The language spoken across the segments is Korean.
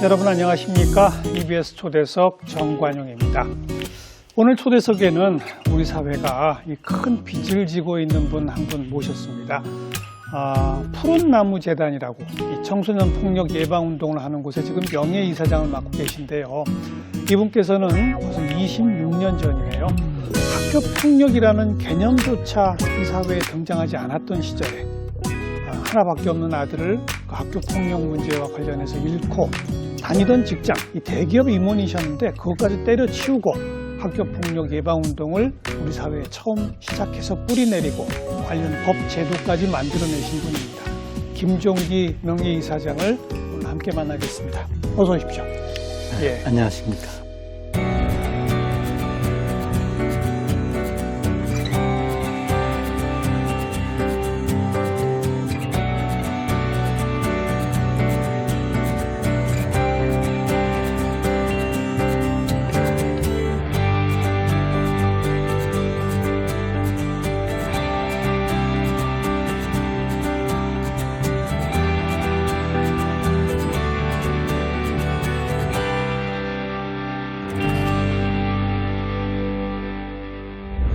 여러분 안녕하십니까? EBS 초대석 정관용입니다. 오늘 초대석에는 우리 사회가 이 큰 빚을 지고 있는 분 한 분 모셨습니다. 푸른나무재단이라고 이 청소년 폭력 예방 운동을 하는 곳에 지금 명예이사장을 맡고 계신데요. 이분께서는 벌써 26년 전이네요. 학교 폭력이라는 개념조차 이 사회에 등장하지 않았던 시절에 하나밖에 없는 아들을 그 학교 폭력 문제와 관련해서 잃고 다니던 직장, 이 대기업 임원이셨는데 그것까지 때려치우고 학교 폭력 예방 운동을 우리 사회에 처음 시작해서 뿌리내리고 관련 법 제도까지 만들어내신 분입니다. 김종기 명예이사장을 오늘 함께 만나겠습니다. 어서 오십시오. 예. 안녕하십니까.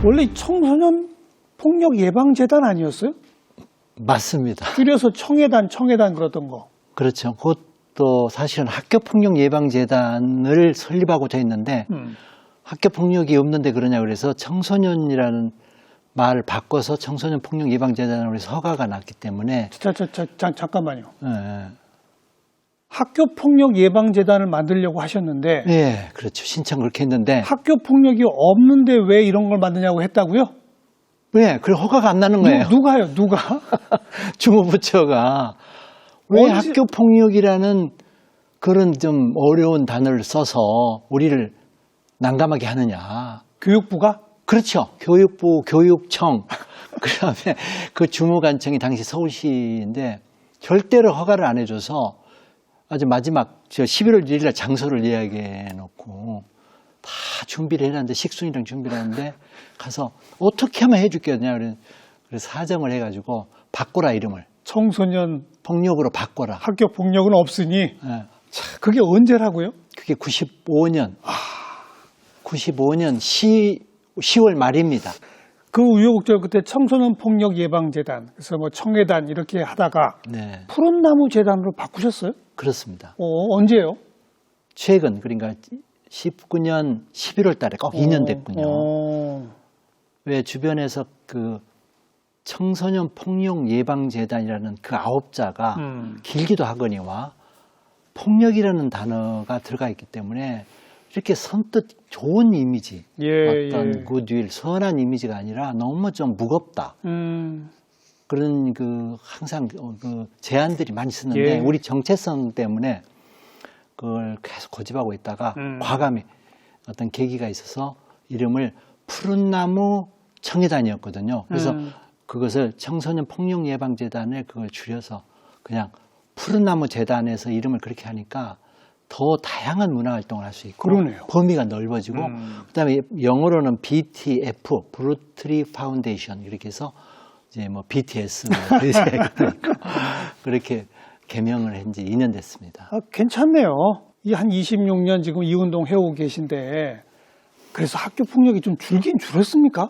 원래 청소년 폭력 예방 재단 아니었어요? 맞습니다. 줄여서 청해단 그러던 거. 그렇죠. 그것도 사실은 학교폭력예방재단을 설립하고자 했는데 학교폭력이 없는데 그러냐 그래서 청소년이라는 말을 바꿔서 청소년폭력예방재단으로 해서 허가가 났기 때문에. 잠깐만요. 네. 학교폭력 예방재단을 만들려고 하셨는데. 네, 그렇죠. 신청 그렇게 했는데. 학교폭력이 없는데 왜 이런 걸 만드냐고 했다고요? 네, 그 허가가 안 나는 거예요. 누가요? 누가? 주무부처가 왜 학교폭력이라는 그런 좀 어려운 단어를 써서 우리를 난감하게 하느냐. 교육부가? 그렇죠. 교육부, 교육청, 그다음에 그 주무관청이 당시 서울시인데 절대로 허가를 안 해줘서 아주 마지막 11월 1일 날 장소를 예약해 놓고 다 준비를 해놨는데 식순이랑 준비를 했는데 가서 어떻게 하면 해줄겠냐 그래서 사정을 해가지고 바꿔라 이름을. 청소년 폭력으로 바꿔라. 학교 폭력은 없으니. 네. 자, 그게 언제라고요? 그게 95년. 95년 10월 말입니다. 그 우여곡절 끝에 청소년 폭력 예방재단, 그래서 뭐 청해단 이렇게 하다가 네. 푸른나무 재단으로 바꾸셨어요? 그렇습니다. 언제요? 최근 그러니까 19년 11월 달에 꼭 2년 됐군요. 왜 주변에서 그 청소년 폭력 예방재단이라는 그 9자가 길기도 하거니와 폭력이라는 단어가 들어가 있기 때문에 이렇게 선뜻 좋은 이미지, 어떤 굿윌, 선한 이미지가 아니라 너무 좀 무겁다. 그런 항상 그 제안들이 많이 있었는데 우리 정체성 때문에 그걸 계속 고집하고 있다가 과감히 어떤 계기가 있어서 이름을 푸른나무 청해단이었거든요. 그래서 그것을 청소년 폭력 예방재단에 그걸 줄여서 그냥 푸른나무 재단에서 이름을 그렇게 하니까 더 다양한 문화 활동을 할 수 있고 그러네요. 범위가 넓어지고 그다음에 영어로는 BTF, 브루트리 파운데이션 이렇게 해서 이제 뭐 BTS 그렇게 개명을 한 지 2년 됐습니다. 괜찮네요. 한 26년 지금 이 운동 해오고 계신데 그래서 학교 폭력이 좀 줄긴 줄었습니까?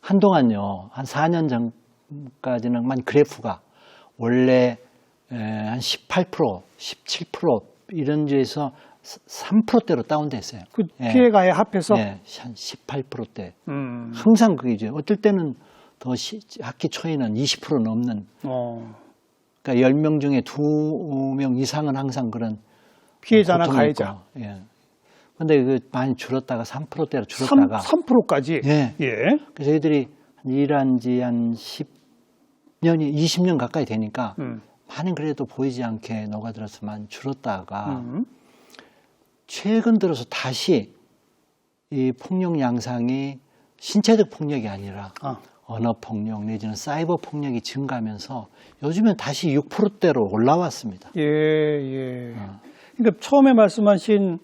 한동안요. 한 4년 전까지는 그래프가 원래 한 18%, 17% 이런 주에서 3%대로 다운됐어요. 그 피해가에 합해서? 네, 한 18%대. 항상 그게죠. 어떨 때는 더 학기 초에는 20% 넘는. 그러니까 10명 중에 2명 이상은 항상 그런 피해자나 가해자. 예. 근데 많이 줄었다가 3%대로 줄었다가 3%까지. 예. 그래서 저희들이 일한 지 한 10년이 20년 가까이 되니까 많이 그래도 보이지 않게 녹아들었으면 줄었다가 최근 들어서 다시 이 폭력 양상이 신체적 폭력이 아니라 언어 폭력 내지는 사이버 폭력이 증가하면서 요즘엔 다시 6%대로 올라왔습니다. 그러니까 처음에 말씀하신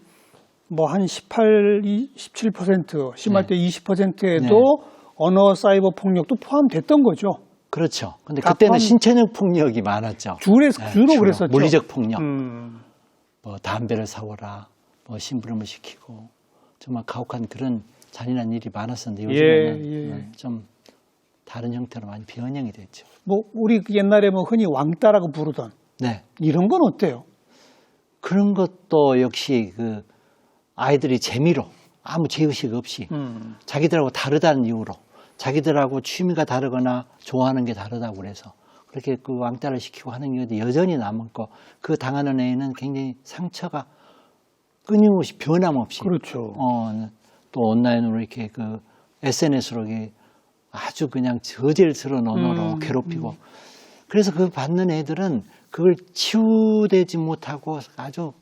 뭐 한 18, 17%, 심할 때 20%에도 언어 사이버 폭력도 포함됐던 거죠. 그렇죠. 근데 다 그때는 포함- 신체적 폭력이 많았죠. 주로 주로. 그랬었죠. 물리적 폭력. 음. 뭐 담배를 사오라, 뭐 심부름을 시키고 정말 가혹한 그런 잔인한 일이 많았었는데 요즘에는 좀 다른 형태로 많이 변형이 됐죠. 뭐 우리 옛날에 뭐 흔히 왕따라고 부르던 네. 이런 건 어때요? 그런 것도 역시 그 아이들이 재미로 아무 죄의식 없이 자기들하고 다르다는 이유로 자기들하고 취미가 다르거나 좋아하는 게 다르다고 그래서 그렇게 그 왕따를 시키고 하는 게 여전히 남았고 그 당하는 애는 굉장히 상처가 끊임없이 변함없이 그렇죠. 또 온라인으로 이렇게 그 SNS로 아주 그냥 저질스러운 언어로 괴롭히고 그래서 그 받는 애들은 그걸 치유되지 못하고 아주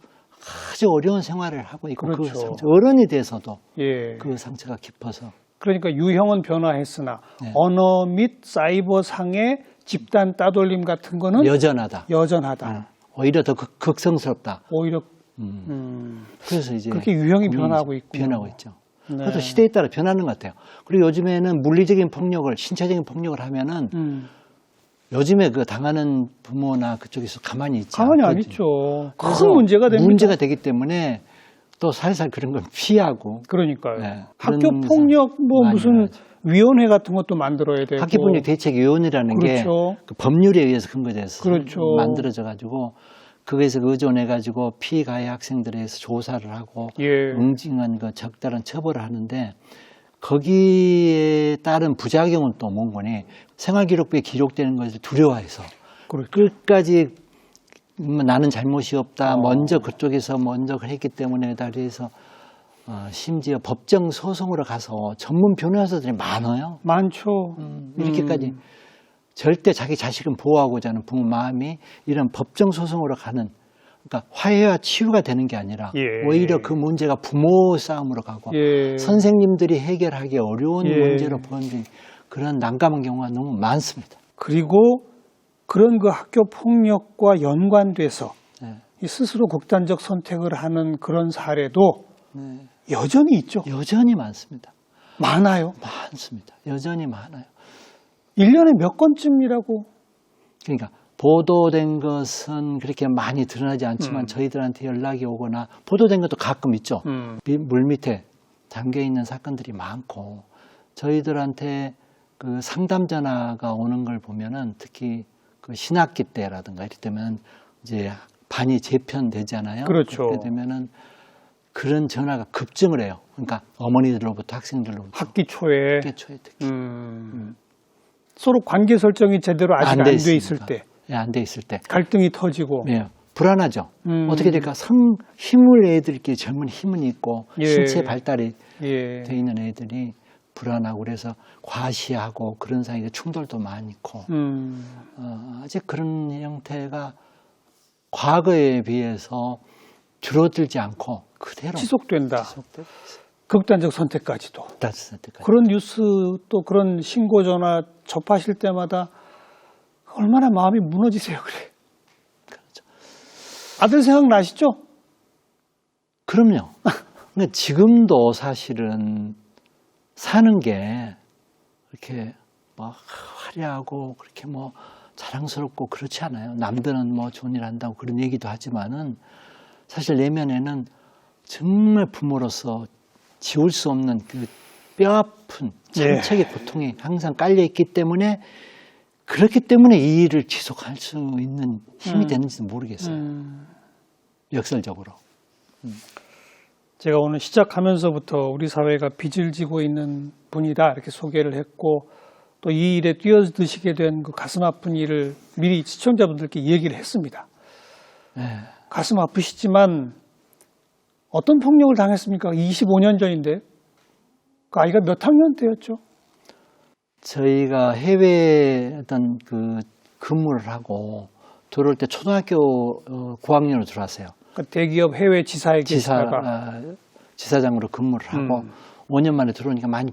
어려운 생활을 하고 있고 그 그렇죠. 상처, 어른이 돼서도 예. 그 상처가 깊어서 그러니까 유형은 변화했으나 네. 언어 및 사이버 상의 집단 따돌림 같은 거는 여전하다. 여전하다. 오히려 더 극성스럽다. 오히려 그래서 이제 그렇게 유형이 국민이 변하고 있군요. 변하고 있죠. 네. 그래서 시대에 따라 변하는 것 같아요. 그리고 요즘에는 물리적인 폭력을 신체적인 폭력을 하면은 요즘에 그 당하는 부모나 그쪽에서 가만히 있지 가만히 안 않거든요. 있죠. 큰 그래서 문제가 됩니다. 문제가 되기 때문에 또 살살 그런 걸 피하고 그러니까요. 네, 학교 그런 폭력 뭐 많이 무슨 일어나죠. 위원회 같은 것도 만들어야 되고. 학교폭력 대책위원회라는 그렇죠. 게 그 법률에 의해서 근거돼서 그렇죠. 만들어져 가지고 거기에서 의존해 가지고 피가해 학생들에 대해서 조사를 하고 예. 응징한 그 적절한 처벌을 하는데 거기에 따른 부작용은 또 뭔 거니 생활기록부에 기록되는 것을 두려워해서 그렇죠. 끝까지 나는 잘못이 없다. 먼저 그쪽에서 먼저 했기 때문에 그래서 심지어 법정 소송으로 가서 전문 변호사들이 많아요. 많죠. 이렇게까지 절대 자기 자식은 보호하고자 하는 부모 마음이 이런 법정 소송으로 가는 그러니까 화해와 치유가 되는 게 아니라 예. 오히려 그 문제가 부모 싸움으로 가고 예. 선생님들이 해결하기 어려운 예. 문제로 번진 그런 난감한 경우가 너무 많습니다. 그리고 그런 그 학교 폭력과 연관돼서 네. 이 스스로 극단적 선택을 하는 그런 사례도 네. 여전히 있죠. 여전히 많습니다. 많아요. 많습니다. 여전히 많아요. 1년에 몇 건쯤이라고. 그러니까 보도된 것은 그렇게 많이 드러나지 않지만 저희들한테 연락이 오거나 보도된 것도 가끔 있죠. 물밑에 담겨 있는 사건들이 많고 저희들한테 그 상담 전화가 오는 걸 보면은 특히 그 신학기 때라든가 이럴 때면 이제 반이 재편되잖아요. 그렇죠. 그렇게 되면은 그런 전화가 급증을 해요. 그러니까 어머니들로부터 학생들로부터 학기 초에 학기 초에 특히 서로 관계 설정이 제대로 아직 안 돼 있을 때, 예, 안 돼 있을 때 갈등이 터지고. 예, 불안하죠. 어떻게 될까? 힘을 애들끼리 젊은 힘은 있고 예. 신체 발달이 예. 돼 있는 애들이 불안하고 그래서 과시하고 그런 사이에 충돌도 많이 있고 아직 그런 형태가 과거에 비해서 줄어들지 않고 그대로 지속된다. 지속되고 극단적 선택까지도. 있어요. 그런 뉴스 또 그런 신고 전화 접하실 때마다 얼마나 마음이 무너지세요, 그래. 그렇죠. 아들 생각나시죠? 그럼요. 그러니까 지금도 사실은 사는 게 그렇게 뭐 화려하고 그렇게 뭐 자랑스럽고 그렇지 않아요. 남들은 뭐 좋은 일 한다고 그런 얘기도 하지만은 사실 내면에는 정말 부모로서 지울 수 없는 그 뼈아픈 참책의 고통이 항상 깔려 있기 때문에 그렇기 때문에 이 일을 지속할 수 있는 힘이 되는지는 모르겠어요. 역설적으로. 제가 오늘 시작하면서부터 우리 사회가 빚을 지고 있는 분이다 이렇게 소개를 했고 또 이 일에 뛰어드시게 된 그 가슴 아픈 일을 미리 시청자분들께 얘기를 했습니다. 네. 가슴 아프시지만 어떤 폭력을 당했습니까? 25년 전인데 그 아이가 몇 학년 때였죠? 저희가 해외에 어떤 그 근무를 하고 들어올 때 초등학교 9학년으로 들어왔어요. 그 대기업 해외 지사에 계시다가 지사장으로 근무를 하고 5년 만에 들어오니까 많이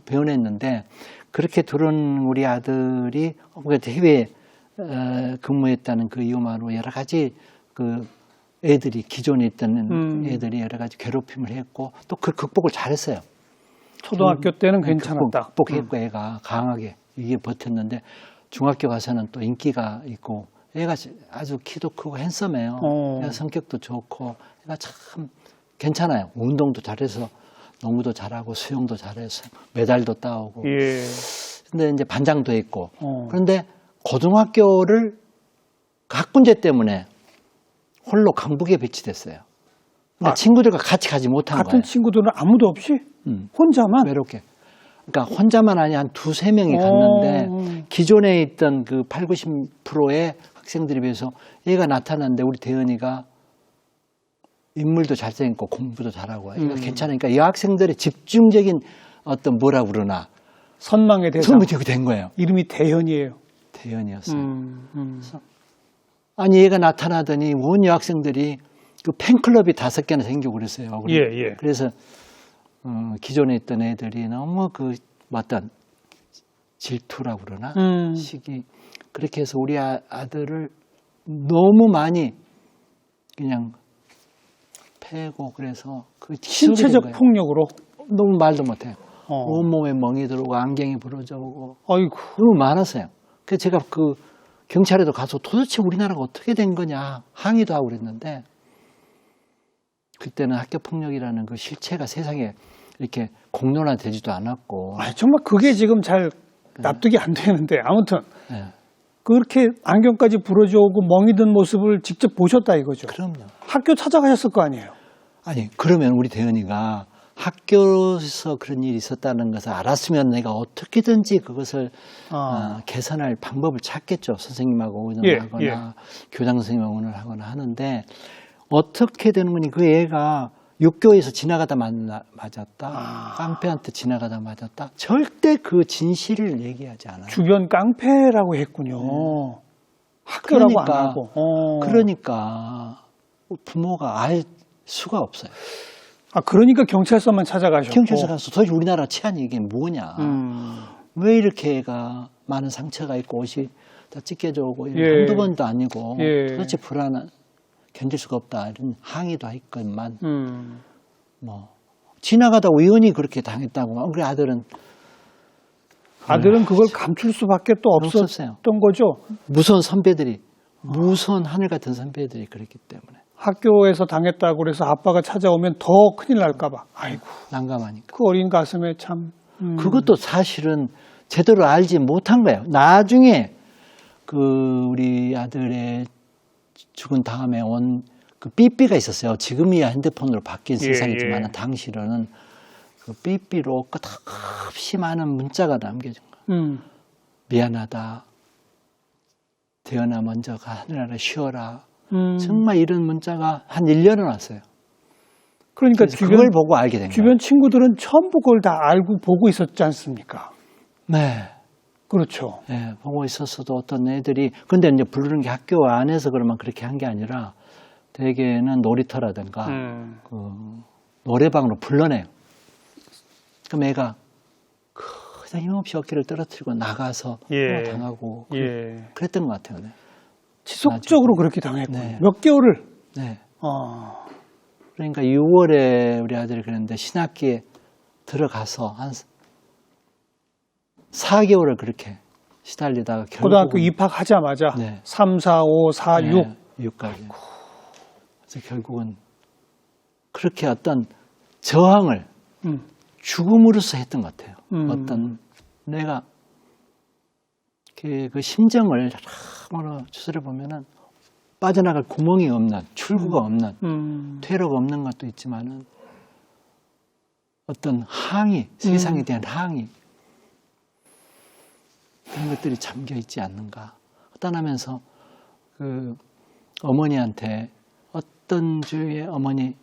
변했는데 그렇게 들어온 우리 아들이 해외에 근무했다는 그 이유만으로 여러 가지 그 애들이 기존에 있던 애들이 여러 가지 괴롭힘을 했고 또 그 극복을 잘했어요. 초등학교 때는 괜찮았다. 극복했고 애가 강하게 이게 버텼는데 중학교 가서는 또 인기가 있고 애가 아주 키도 크고 핸섬해요. 애가 성격도 좋고 애가 참 괜찮아요. 운동도 잘해서 농구도 잘하고 수영도 잘해서 메달도 따오고. 예. 근데 이제 반장도 했고. 그런데 고등학교를 학군제 때문에 홀로 강북에 배치됐어요. 그러니까 친구들과 같이 가지 못한 같은 거예요. 친구들은 아무도 없이 혼자만. 외롭게. 그러니까 혼자만 아니 한 두세 명이 갔는데 기존에 있던 그 8, 90%의 학생들에 비해서 얘가 나타났는데 우리 대현이가 인물도 잘생겼고 공부도 잘하고 얘가 괜찮으니까 이 학생들의 집중적인 어떤 뭐라 그러나 선망의 대상. 선물이 된 거예요. 이름이 대현이에요. 대현이었어요. 그래서 아니 얘가 나타나더니 온 여학생들이 그 팬클럽이 5개나 생기고 그랬어요. 예, 예. 그래서 기존에 있던 애들이 너무 그 어떤 질투라고 그러나 시기 그렇게 해서 우리 아들을 너무 많이 그냥 패고 그래서 그 신체적 폭력으로. 너무 말도 못해요. 온몸에 멍이 들어오고 안경이 부러져 오고 아이고. 너무 많았어요. 그래서 제가 그 경찰에도 가서 도대체 우리나라가 어떻게 된 거냐 항의도 하고 그랬는데 그때는 학교폭력이라는 그 실체가 세상에 이렇게 공론화되지도 않았고. 정말 그게 지금 잘 납득이 안 되는데 아무튼 네. 그렇게 안경까지 부러져 오고 멍이 든 모습을 직접 보셨다 이거죠. 그럼요. 학교 찾아가셨을 거 아니에요. 아니 그러면 우리 대현이가 학교에서 그런 일이 있었다는 것을 알았으면 내가 어떻게든지 그것을 개선할 방법을 찾겠죠. 선생님하고 의논을 하거나 교장 선생님하고 의논을 하거나 하는데 어떻게 되는 거니 그 애가 육교에서 지나가다 맞았다. 깡패한테 지나가다 맞았다. 절대 그 진실을 얘기하지 않아요. 주변 깡패라고 했군요. 학교라고 안 하고. 그러니까 부모가 알 수가 없어요. 그러니까 경찰서만 찾아가셨고. 경찰서 가서 도대체 우리나라 치안이 이게 뭐냐. 왜 이렇게 애가 많은 상처가 있고 옷이 다 찢겨져 오고 한두 번도 아니고 도대체 불안한 견딜 수가 없다 이런 항의도 했건만 뭐 지나가다 우연히 그렇게 당했다고 우리 아들은 그걸 감출 수밖에 또 없었던 거죠. 무서운 선배들이 무서운 하늘 같은 선배들이 그랬기 때문에 학교에서 당했다고 그래서 아빠가 찾아오면 더 큰일 날까 봐. 아이고 난감하니까 그 어린 가슴에 참 그것도 사실은 제대로 알지 못한 거예요. 나중에 그 우리 아들의 죽은 다음에 온 그 삐삐가 있었어요. 지금이야 핸드폰으로 바뀐 세상이지만 당시로는 그 삐삐로 끝없이 많은 문자가 남겨진 거예요. 미안하다. 대현아 먼저 가 하늘나라 쉬어라. 정말 이런 문자가 한 1년은 왔어요. 그러니까 그걸 보고 알게 된 거예요. 주변 친구들은 전부 그걸 다 알고 보고 있었지 않습니까? 네. 그렇죠. 네, 보고 있었어도 어떤 애들이 근데 이제 부르는 게 학교 안에서 그러면 그렇게 한 게 아니라 대개는 놀이터라든가 그 노래방으로 불러내요. 그럼 애가 그냥 힘없이 어깨를 떨어뜨리고 나가서 당하고 그랬던 것 같아요. 네. 지속적으로 그렇게 당했고 네. 몇 개월을. 네. 그러니까 6월에 우리 아들이 그랬는데 신학기에 들어가서 한 4개월을 그렇게 시달리다가 결국 고등학교 입학하자마자 3, 4, 5, 4, 6. 6까지. 그래서 결국은 그렇게 어떤 저항을 죽음으로써 했던 것 같아요. 어떤 내가 그 심정을 여러모로 추스려 보면은 빠져나갈 구멍이 없는 출구가 없는 퇴로가 없는 것도 있지만은 어떤 항의, 세상에 대한 항의 그런 것들이 잠겨 있지 않는가. 떠나면서 그 어머니한테 어떤 주의 어머니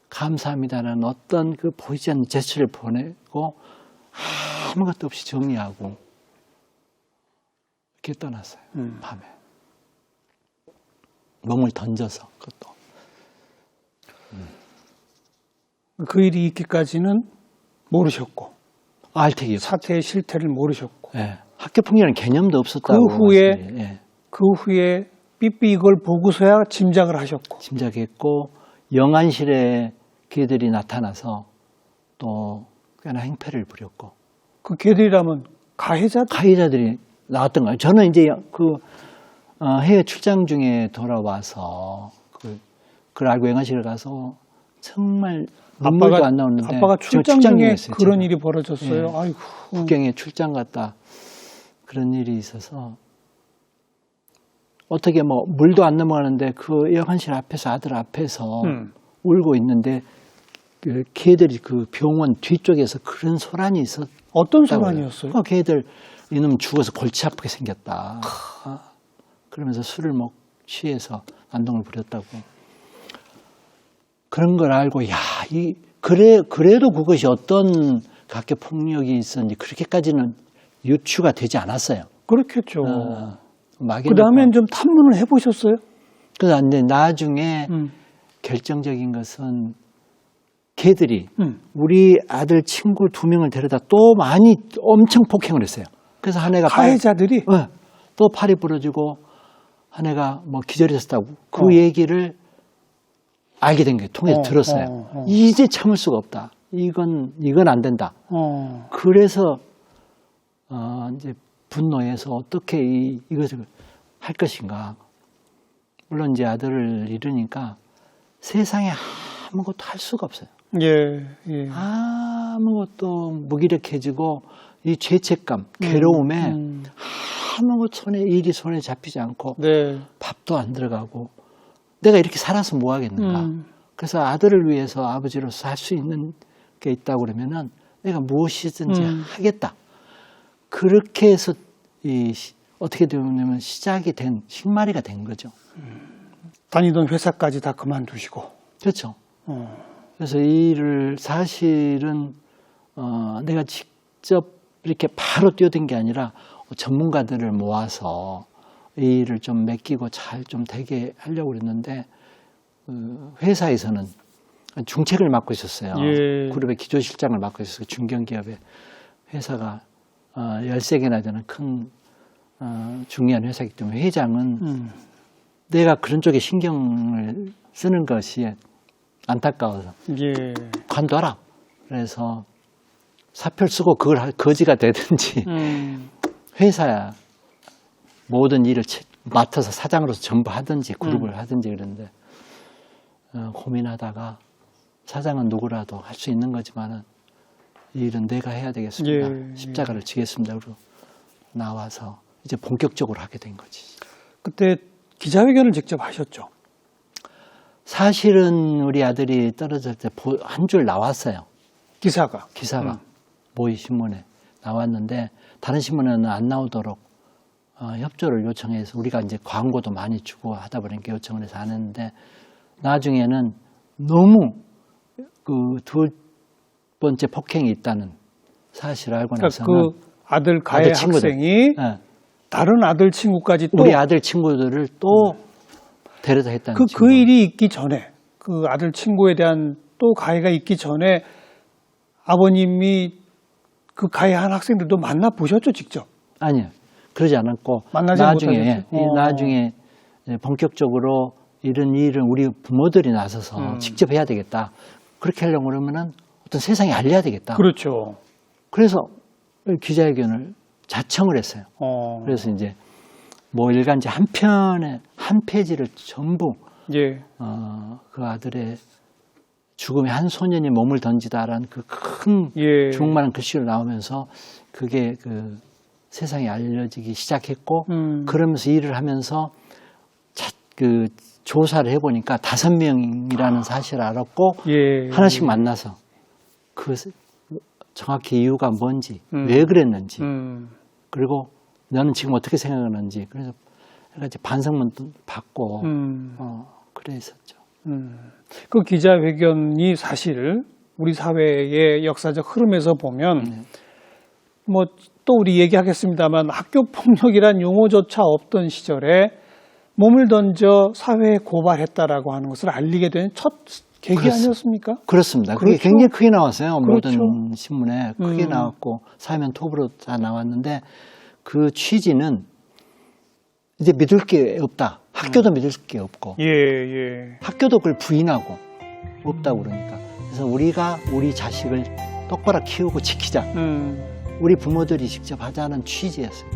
감사합니다라는 어떤 그 보이지 않는 제스처를 보내고 아무것도 없이 정리하고 이렇게 떠났어요. 밤에. 몸을 던져서 그것도. 그 일이 있기까지는 모르셨고. 알택이요. 사태의 실태를 모르셨고. 네. 학교폭력이라는 개념도 없었다고. 그 후에 삐삐 이걸 보고서야 짐작을 하셨고. 짐작했고 영안실에 걔들이 나타나서 또 꽤나 행패를 부렸고 그 걔들이라면 가해자들이 나왔던 거예요. 저는 이제 해외 출장 중에 돌아와서 그걸 알고 영화실에 가서 정말 눈물도 안 나오는데 아빠가 출장 중에 중이었어요, 그런 제가. 일이 벌어졌어요. 예. 아이고. 국경에 출장 갔다 그런 일이 있어서 어떻게 뭐 물도 안 넘어가는데 그 여관실 앞에서 아들 앞에서 울고 있는데 그 걔들이 그 병원 뒤쪽에서 그런 소란이 있었. 어떤 소란이었어요? 걔들 이놈 죽어서 골치 아프게 생겼다. 그러면서 술을 취해서 난동을 부렸다고. 그런 걸 알고 그래도 그것이 어떤 각계 폭력이 있었는지 그렇게까지는 유추가 되지 않았어요. 그렇겠죠. 막연히 그 다음엔 좀 탐문을 해보셨어요? 그래서 이제 나중에 결정적인 것은 걔들이 우리 아들 친구 2명을 데려다 또 많이 엄청 폭행을 했어요. 그래서 한 애가 가해자들이 또 팔이 부러지고 한 애가 뭐 기절했었다고 그 얘기를 알게 된 거예요. 통해서 들었어요. 이제 참을 수가 없다. 이건 안 된다. 그래서 이제 분노해서 어떻게 이것을 할 것인가. 물론 이제 아들을 잃으니까 세상에 아무것도 할 수가 없어요. 예. 아무것도 무기력해지고 이 죄책감, 괴로움에 아무것도 일이 손에 잡히지 않고 네. 밥도 안 들어가고 내가 이렇게 살아서 뭐 하겠는가. 그래서 아들을 위해서 아버지로서 할 수 있는 게 있다고 그러면은 내가 무엇이든지 하겠다. 그렇게 해서 어떻게 되냐면 시작이 된 식마리가 된 거죠. 다니던 회사까지 다 그만두시고. 그렇죠. 그래서 이 일을 사실은 내가 직접 이렇게 바로 뛰어든 게 아니라 전문가들을 모아서 이 일을 좀 맡기고 잘 좀 되게 하려고 그랬는데 회사에서는 중책을 맡고 있었어요. 예. 그룹의 기조실장을 맡고 있었어요. 중견기업의 회사가 13개나 되는 큰 중요한 회사이기 때문에 회장은 내가 그런 쪽에 신경을 쓰는 것이 안타까워서 예. 관둬라. 그래서 사표를 쓰고 그걸 거지가 되든지 회사야 모든 일을 맡아서 사장으로서 전부 하든지 그룹을 하든지 그랬는데 고민하다가 사장은 누구라도 할 수 있는 거지만은 이 일은 내가 해야 되겠습니다. 예, 십자가를 지겠습니다. 그리고 나와서 이제 본격적으로 하게 된 거지. 그때 기자회견을 직접 하셨죠? 사실은 우리 아들이 떨어질 때 한 줄 나왔어요. 기사가. 모의 신문에 나왔는데 다른 신문에는 안 나오도록 협조를 요청해서 우리가 이제 광고도 많이 주고 하다 보니까 요청을 해서 안 했는데 나중에는 너무 그 2번째 폭행이 있다는 사실을 알고 나서는 그 아들 가해 학생이 다른 아들 친구까지 또 우리 아들 친구들을 또 데려다 했다는 그 일이 있기 전에 그 아들 친구에 대한 또 가해가 있기 전에 아버님이 그 가해한 학생들도 만나 보셨죠, 직접? 아니요. 그러지 않았고 나중에 본격적으로 이런 일은 우리 부모들이 나서서 직접 해야 되겠다. 그렇게 하려고 그러면은 어떤 세상에 알려야 되겠다. 그렇죠. 그래서 기자회견을 자청을 했어요. 그래서 이제 뭐 일간지 한 편에 한 페이지를 전부 그 아들의 죽음에 한 소년이 몸을 던지다라는 그 큰 주먹만한 글씨로 나오면서 그게 그 세상에 알려지기 시작했고 그러면서 일을 하면서 그 조사를 해보니까 5명이라는 사실을 알았고 하나씩 만나서 그 정확히 이유가 뭔지 왜 그랬는지 그리고 너는 지금 어떻게 생각하는지 그래서 반성문도 받고 그래 있었죠. 그 기자회견이 사실 우리 사회의 역사적 흐름에서 보면 뭐 또 우리 얘기하겠습니다만 학교 폭력이란 용어조차 없던 시절에 몸을 던져 사회에 고발했다라고 하는 것을 알리게 된 첫 계기 아니었습니까? 그렇습니다. 그렇죠? 그게 굉장히 크게 나왔어요. 그렇죠. 모든 신문에 크게 나왔고 사면 톱으로 다 나왔는데 그 취지는 이제 믿을 게 없다. 학교도 믿을 게 없고 학교도 그걸 부인하고 없다고 그러니까 그래서 우리가 우리 자식을 똑바로 키우고 지키자. 우리 부모들이 직접 하자는 취지였어요.